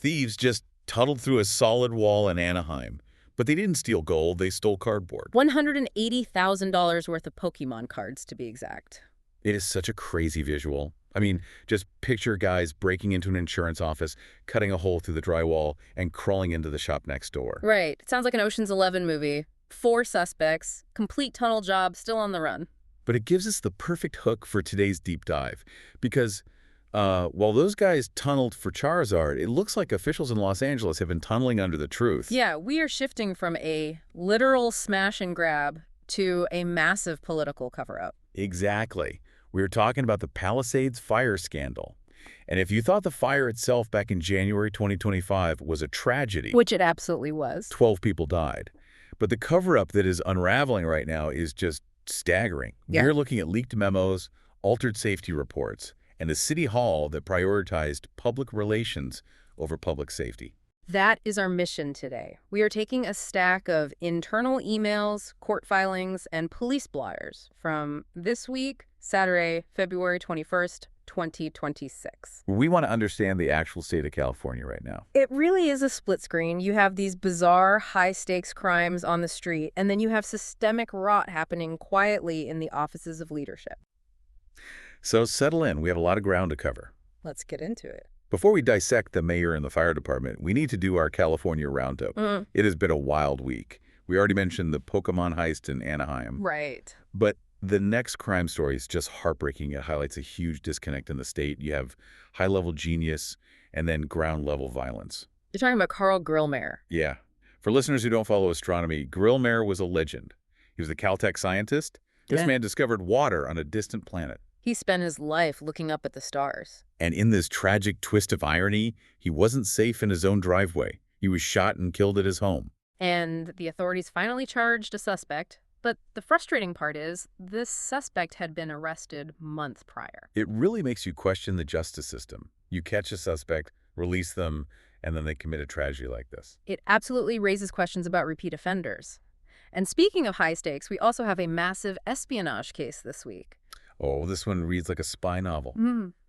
Thieves just tunneled through a solid wall in Anaheim. But they didn't steal gold, they stole cardboard. $180,000 worth of Pokémon cards, to be exact. It is such a crazy visual. I mean, just picture guys breaking into an insurance office, cutting a hole through the drywall, and crawling into the shop next door. Right. It sounds like an Ocean's 11 movie. 4 suspects, complete tunnel job, still on the run. But it gives us the perfect hook for today's deep dive. Because while those guys tunneled for Charizard, it looks like officials in Los Angeles have been tunneling under the truth. Yeah, we are shifting from a literal smash and grab to a massive political cover-up. Exactly. We were talking about the Palisades Fire scandal. And if you thought the fire itself back in January 2025 was a tragedy, Which it absolutely was. 12 people died. But the cover-up that is unraveling right now is just staggering. Yeah. We're looking at leaked memos, altered safety reports, and a city hall that prioritized public relations over public safety. That is our mission today. We are taking a stack of internal emails, court filings, and police blotters from this week, Saturday, February 21st, 2026. We want to understand the actual state of California right now. It really is a split screen. You have these bizarre high-stakes crimes on the street, and then you have systemic rot happening quietly in the offices of leadership. So settle in. We have a lot of ground to cover. Let's get into it. Before we dissect the mayor and the fire department, we need to do our California roundup. It has been a wild week. We already mentioned the Pokémon heist in Anaheim. Right. But the next crime story is just heartbreaking. It highlights a huge disconnect in the state. You have high-level genius and then ground-level violence. You're talking about Carl Grillmair. Yeah. For listeners who don't follow astronomy, Grillmair was a legend. He was a Caltech scientist. This man discovered water on a distant planet. He spent his life looking up at the stars. And in this tragic twist of irony, he wasn't safe in his own driveway. He was shot and killed at his home. And the authorities finally charged a suspect. But the frustrating part is, this suspect had been arrested months prior. It really makes you question the justice system. You catch a suspect, release them, and then they commit a tragedy like this. It absolutely raises questions about repeat offenders. And speaking of high stakes, we also have a massive espionage case this week. Oh, this one reads like a spy novel.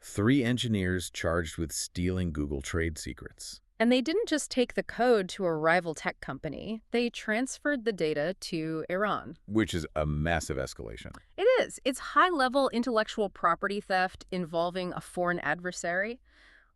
3 engineers charged with stealing Google trade secrets. And they didn't just take the code to a rival tech company. They transferred the data to Iran. Which is a massive escalation. It is. It's high-level intellectual property theft involving a foreign adversary.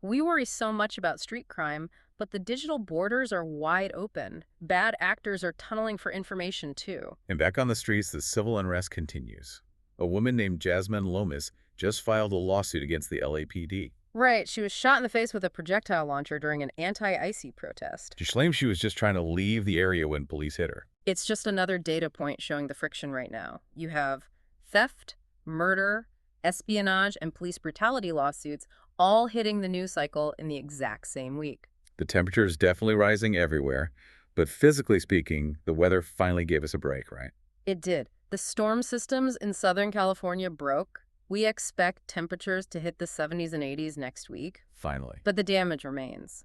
We worry so much about street crime, but the digital borders are wide open. Bad actors are tunneling for information, too. And back on the streets, the civil unrest continues. A woman named Jasmine Lomas just filed a lawsuit against the LAPD. Right, she was shot in the face with a projectile launcher during an anti-icy protest. She claims she was just trying to leave the area when police hit her. It's just another data point showing the friction right now. You have theft, murder, espionage, and police brutality lawsuits all hitting the news cycle in the exact same week. The temperature is definitely rising everywhere, but physically speaking, the weather finally gave us a break, right? It did. The storm systems in Southern California broke. We expect temperatures to hit the 70s and 80s next week. Finally. But the damage remains.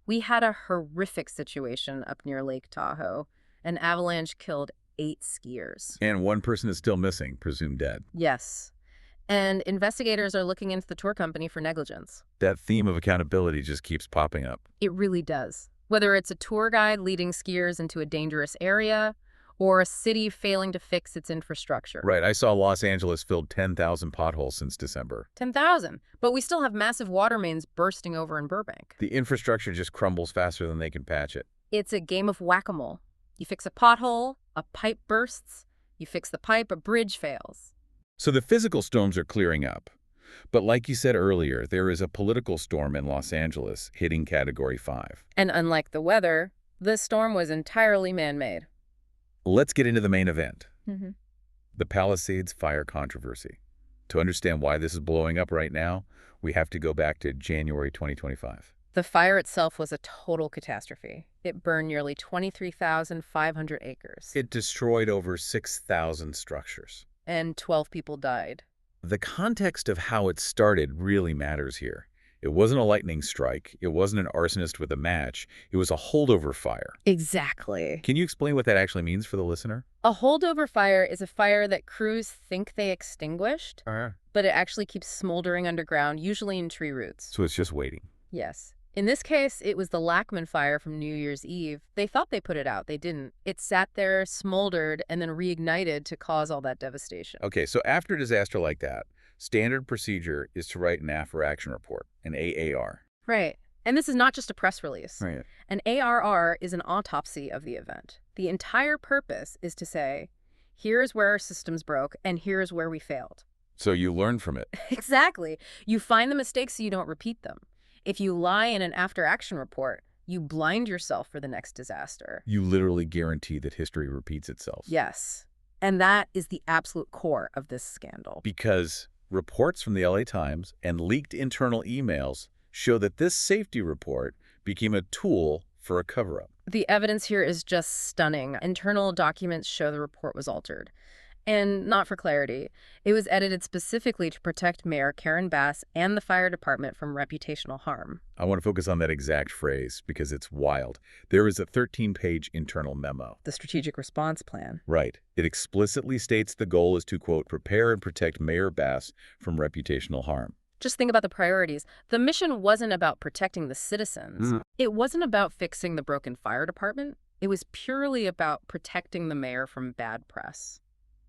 We had a horrific situation up near Lake Tahoe. An avalanche killed 8 skiers. And 1 person is still missing, presumed dead. Yes. And investigators are looking into the tour company for negligence. That theme of accountability just keeps popping up. It really does. Whether it's a tour guide leading skiers into a dangerous area, or a city failing to fix its infrastructure. Right. I saw Los Angeles filled 10,000 potholes since December. 10,000. But we still have massive water mains bursting over in Burbank. The infrastructure just crumbles faster than they can patch it. It's a game of whack-a-mole. You fix a pothole, a pipe bursts. You fix the pipe, a bridge fails. So the physical storms are clearing up. But like you said earlier, there is a political storm in Los Angeles hitting Category 5. And unlike the weather, the storm was entirely man-made. Let's get into the main event, the Palisades Fire controversy. To understand why this is blowing up right now, we have to go back to January 2025. The fire itself was a total catastrophe. It burned nearly 23,500 acres. It destroyed over 6,000 structures. And 12 people died. The context of how it started really matters here. It wasn't a lightning strike. It wasn't an arsonist with a match. It was a holdover fire. Exactly. Can you explain what that actually means for the listener? A holdover fire is a fire that crews think they extinguished, but it actually keeps smoldering underground, usually in tree roots. So it's just waiting. Yes. In this case, it was the Lackman fire from New Year's Eve. They thought they put it out. They didn't. It sat there, smoldered, and then reignited to cause all that devastation. Okay, so after a disaster like that, standard procedure is to write an after-action report, an AAR. Right. And this is not just a press release. Right. An ARR is an autopsy of the event. The entire purpose is to say, here's where our systems broke, and here's where we failed. So you learn from it. Exactly. You find the mistakes so you don't repeat them. If you lie in an after-action report, you blind yourself for the next disaster. You literally guarantee that history repeats itself. Yes. And that is the absolute core of this scandal. Because reports from the LA Times and leaked internal emails show that this safety report became a tool for a cover-up. The evidence here is just stunning. Internal documents show the report was altered. And not for clarity. It was edited specifically to protect Mayor Karen Bass and the fire department from reputational harm. I want to focus on that exact phrase because it's wild. There is a 13-page internal memo. The strategic response plan. Right. It explicitly states the goal is to, quote, prepare and protect Mayor Bass from reputational harm. Just think about the priorities. The mission wasn't about protecting the citizens. It wasn't about fixing the broken fire department. It was purely about protecting the mayor from bad press.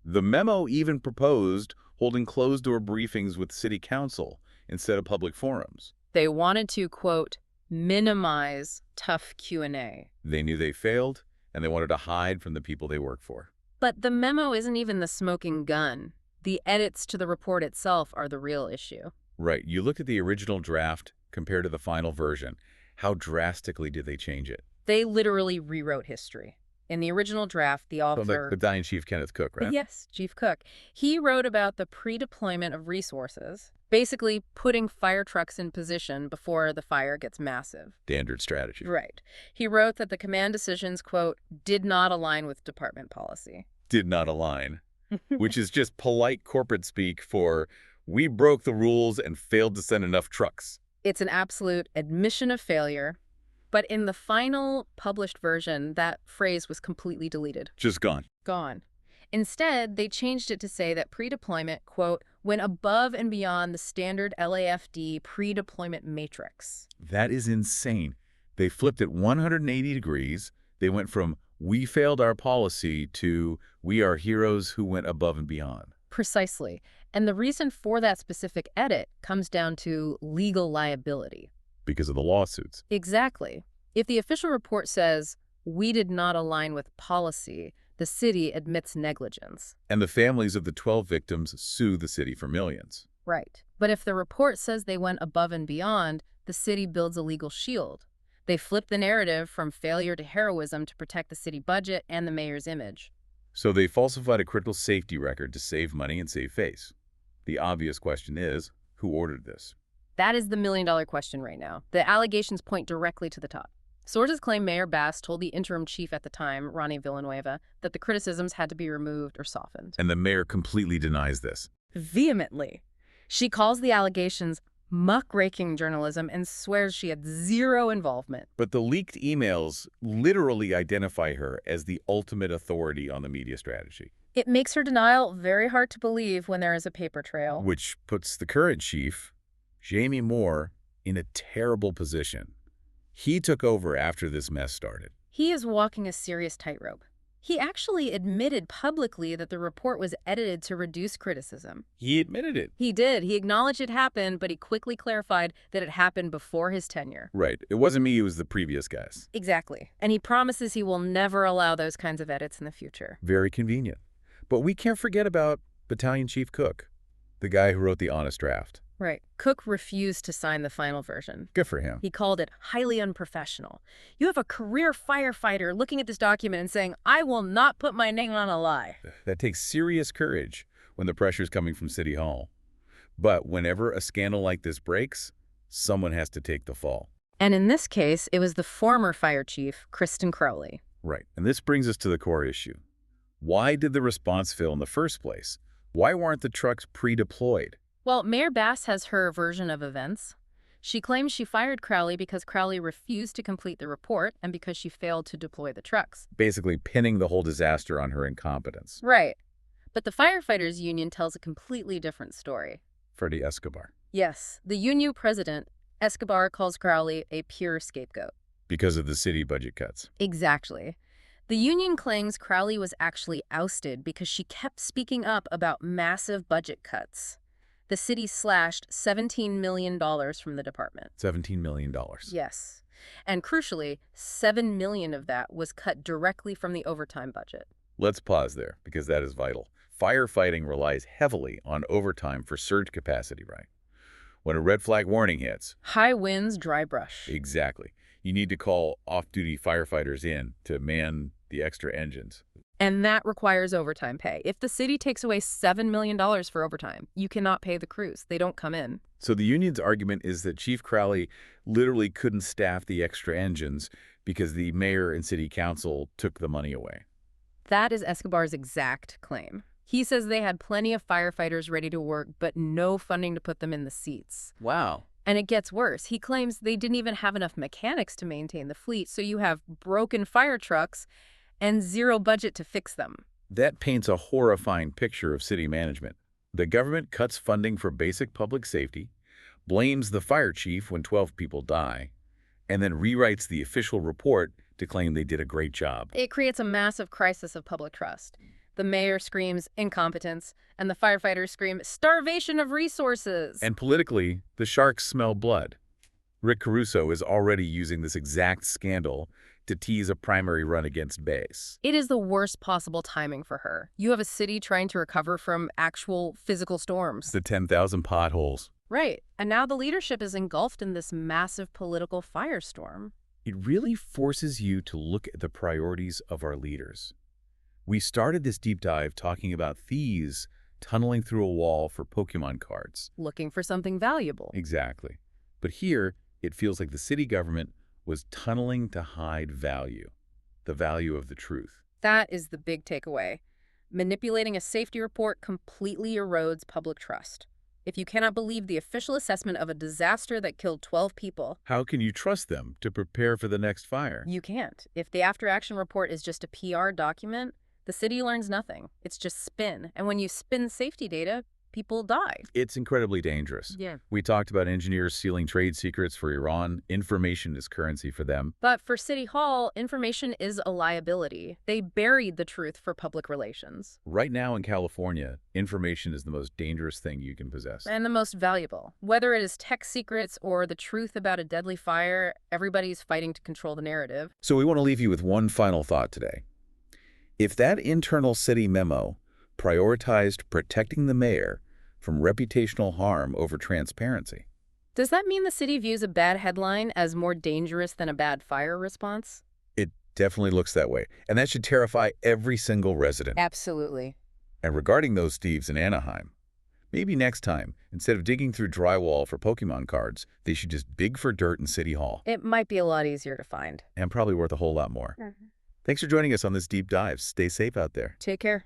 The memo even proposed holding closed-door briefings with city council instead of public forums. They wanted to, quote, minimize tough Q&A. They knew they failed, and they wanted to hide from the people they work for. But the memo isn't even the smoking gun. The edits to the report itself are the real issue. Right. You look at the original draft compared to the final version. How drastically did they change it? They literally rewrote history. In the original draft, the author... The dying Chief Kenneth Cook, right? Yes, Chief Cook. He wrote about the pre-deployment of resources, basically putting fire trucks in position before the fire gets massive. Standard strategy. Right. He wrote that the command decisions, quote, did not align with department policy. Did not align, which is just polite corporate speak for we broke the rules and failed to send enough trucks. It's an absolute admission of failure. But in the final published version, that phrase was completely deleted. Just gone. Gone. Instead, they changed it to say that pre-deployment, quote, went above and beyond the standard LAFD pre-deployment matrix. That is insane. They flipped it 180 degrees. They went from we failed our policy to we are heroes who went above and beyond. Precisely. And the reason for that specific edit comes down to legal liability. Because of the lawsuits. Exactly. If the official report says, we did not align with policy, the city admits negligence. And the families of the 12 victims sue the city for millions. Right. But if the report says they went above and beyond, the city builds a legal shield. They flip the narrative from failure to heroism to protect the city budget and the mayor's image. So they falsified a critical safety record to save money and save face. The obvious question is, who ordered this? That is the million-dollar question right now. The allegations point directly to the top. Sources claim Mayor Bass told the interim chief at the time, Ronnie Villanueva, that the criticisms had to be removed or softened. And the mayor completely denies this. Vehemently. She calls the allegations muckraking journalism and swears she had zero involvement. But the leaked emails literally identify her as the ultimate authority on the media strategy. It makes her denial very hard to believe when there is a paper trail. Which puts the current chief, Jamie Moore, in a terrible position. He took over after this mess started. He is walking a serious tightrope. He actually admitted publicly that the report was edited to reduce criticism. He admitted it. He did. He acknowledged it happened, but he quickly clarified that it happened before his tenure. Right. It wasn't me, it was the previous guys. Exactly. And he promises he will never allow those kinds of edits in the future. Very convenient. But we can't forget about Battalion Chief Cook, the guy who wrote the honest draft. Right. Cook refused to sign the final version. Good for him. He called it highly unprofessional. You have a career firefighter looking at this document and saying, I will not put my name on a lie. That takes serious courage when the pressure's coming from City Hall. But whenever a scandal like this breaks, someone has to take the fall. And in this case, it was the former fire chief, Kristen Crowley. Right. And this brings us to the core issue. Why did the response fail in the first place? Why weren't the trucks pre-deployed? Well, Mayor Bass has her version of events. She claims she fired Crowley because Crowley refused to complete the report and because she failed to deploy the trucks. Basically pinning the whole disaster on her incompetence. Right. But the firefighters union tells a completely different story. Freddie Escobar. Yes, the union president Escobar calls Crowley a pure scapegoat. Because of the city budget cuts. Exactly. The union claims Crowley was actually ousted because she kept speaking up about massive budget cuts. The city slashed $17 million from the department. $17 million. Yes. And crucially, $7 million of that was cut directly from the overtime budget. Let's pause there, because that is vital. Firefighting relies heavily on overtime for surge capacity, right? When a red flag warning hits. High winds, dry brush. Exactly. You need to call off-duty firefighters in to man the extra engines. And that requires overtime pay. If the city takes away $7 million for overtime, you cannot pay the crews. They don't come in. So the union's argument is that Chief Crowley literally couldn't staff the extra engines because the mayor and city council took the money away. That is Escobar's exact claim. He says they had plenty of firefighters ready to work, but no funding to put them in the seats. Wow. And it gets worse. He claims they didn't even have enough mechanics to maintain the fleet, so you have broken fire trucks and zero budget to fix them. That paints a horrifying picture of city management. The government cuts funding for basic public safety, blames the fire chief when 12 people die, and then rewrites the official report to claim they did a great job. It creates a massive crisis of public trust. The mayor screams incompetence, and the firefighters scream starvation of resources. And politically, the sharks smell blood. Rick Caruso is already using this exact scandal to tease a primary run against Base. It is the worst possible timing for her. You have a city trying to recover from actual physical storms. The 10,000 potholes. Right. And now the leadership is engulfed in this massive political firestorm. It really forces you to look at the priorities of our leaders. We started this deep dive talking about thieves tunneling through a wall for Pokémon cards. Looking for something valuable. Exactly. But here, it feels like the city government was tunneling to hide value, the value of the truth. That is the big takeaway. Manipulating a safety report completely erodes public trust. If you cannot believe the official assessment of a disaster that killed 12 people, how can you trust them to prepare for the next fire? You can't. If the after-action report is just a PR document, the city learns nothing. It's just spin. And when you spin safety data, people die. It's incredibly dangerous. Yeah. We talked about engineers stealing trade secrets for Iran. Information is currency for them. But for City Hall, information is a liability. They buried the truth for public relations. Right now in California, information is the most dangerous thing you can possess. And the most valuable. Whether it is tech secrets or the truth about a deadly fire, everybody's fighting to control the narrative. So we want to leave you with one final thought today. If that internal city memo prioritized protecting the mayor from reputational harm over transparency. Does that mean the city views a bad headline as more dangerous than a bad fire response? It definitely looks that way, and that should terrify every single resident. Absolutely. And regarding those thieves in Anaheim, maybe next time, instead of digging through drywall for Pokémon cards, they should just dig for dirt in City Hall. It might be a lot easier to find. And probably worth a whole lot more. Thanks for joining us on this deep dive. Stay safe out there. Take care.